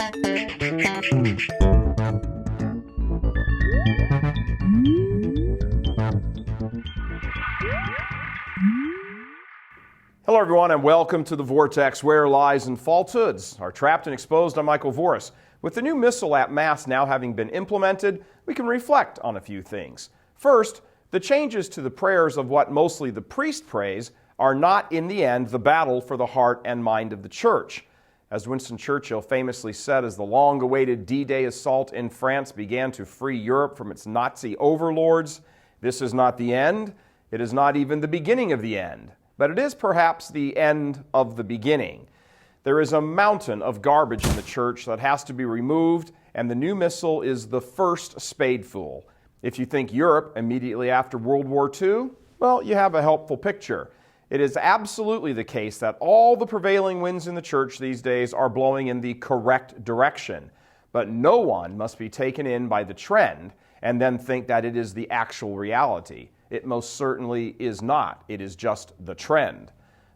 Hello everyone and welcome to The Vortex, where lies and falsehoods are trapped and exposed. I'm Michael Voris. With the new missal at Mass now having been implemented, we can reflect on a few things. First, the changes to the prayers of what mostly the priest prays are not in the end the battle for the heart and mind of the church. As Winston Churchill famously said, as the long-awaited D-Day assault in France began to free Europe from its Nazi overlords, this is not the end, it is not even the beginning of the end. But it is perhaps the end of the beginning. There is a mountain of garbage in the church that has to be removed, and the new missal is the first spadeful. If you think Europe immediately after World War II, well, you have a helpful picture. It is absolutely the case that all the prevailing winds in the church these days are blowing in the correct direction. But no one must be taken in by the trend and then think that it is the actual reality. It most certainly is not. It is just the trend.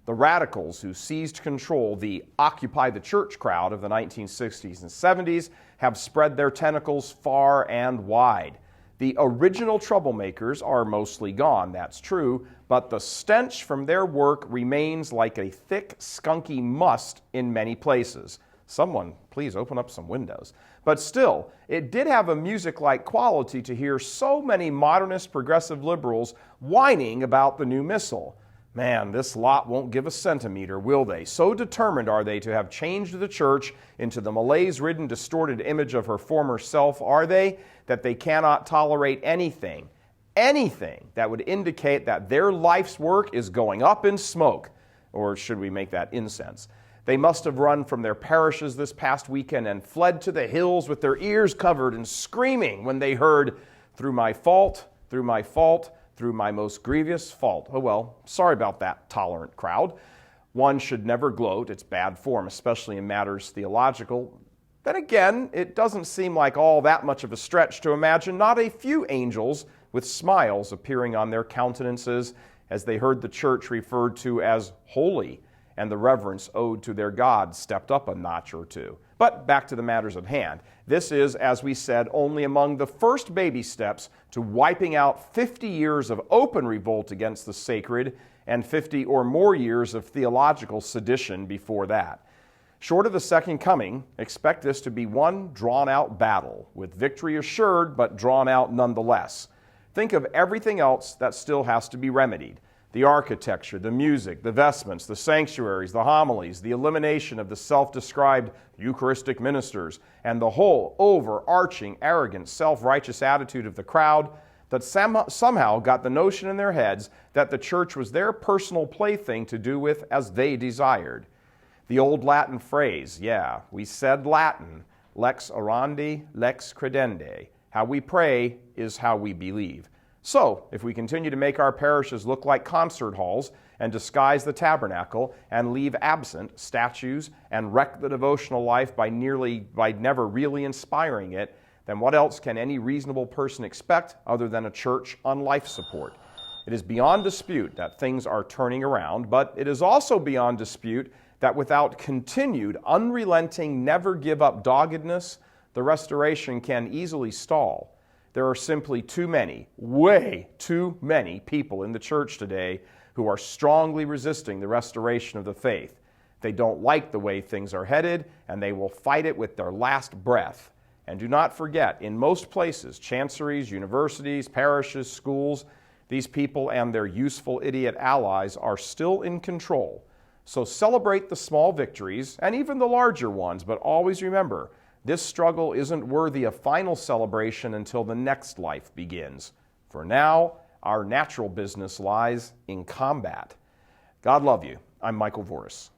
The radicals who seized control, the Occupy the Church crowd of the 1960s and 70s, have spread their tentacles far and wide. The original troublemakers are mostly gone, that's true, but the stench from their work remains like a thick, skunky must in many places. Someone, please open up some windows. But still, it did have a music-like quality to hear so many modernist progressive liberals whining about the new missal. Man, this lot won't give a centimeter, will they? So determined are they to have changed the church into the malaise-ridden, distorted image of her former self, are they, that they cannot tolerate anything that would indicate that their life's work is going up in smoke. Or should we make that incense? They must have run from their parishes this past weekend and fled to the hills with their ears covered and screaming when they heard, "Through my fault, through my fault, through my most grievous fault." Oh well, sorry about that, tolerant crowd. One should never gloat. It's bad form, especially in matters theological. Then again, it doesn't seem like all that much of a stretch to imagine not a few angels with smiles appearing on their countenances as they heard the church referred to as holy, and the reverence owed to their God stepped up a notch or two. But back to the matters at hand. This is, as we said, only among the first baby steps to wiping out 50 years of open revolt against the sacred and 50 or more years of theological sedition before that. Short of the second coming, expect this to be one drawn-out battle, with victory assured but drawn out nonetheless. Think of everything else that still has to be remedied. The architecture, the music, the vestments, the sanctuaries, the homilies, the elimination of the self-described Eucharistic ministers, and the whole overarching, arrogant, self-righteous attitude of the crowd that somehow got the notion in their heads that the church was their personal plaything to do with as they desired. The old Latin phrase, yeah, we said Latin, lex orandi, lex credendi. How we pray is how we believe. So, if we continue to make our parishes look like concert halls and disguise the tabernacle and leave absent statues and wreck the devotional life by never really inspiring it, then what else can any reasonable person expect other than a church on life support? It is beyond dispute that things are turning around, but it is also beyond dispute that without continued, unrelenting, never-give-up doggedness, the restoration can easily stall. There are simply too many, way too many people in the church today who are strongly resisting the restoration of the faith. They don't like the way things are headed, and they will fight it with their last breath. And do not forget, in most places, chanceries, universities, parishes, schools, these people and their useful idiot allies are still in control. So celebrate the small victories, and even the larger ones, but always remember, this struggle isn't worthy of final celebration until the next life begins. For now, our natural business lies in combat. God love you. I'm Michael Voris.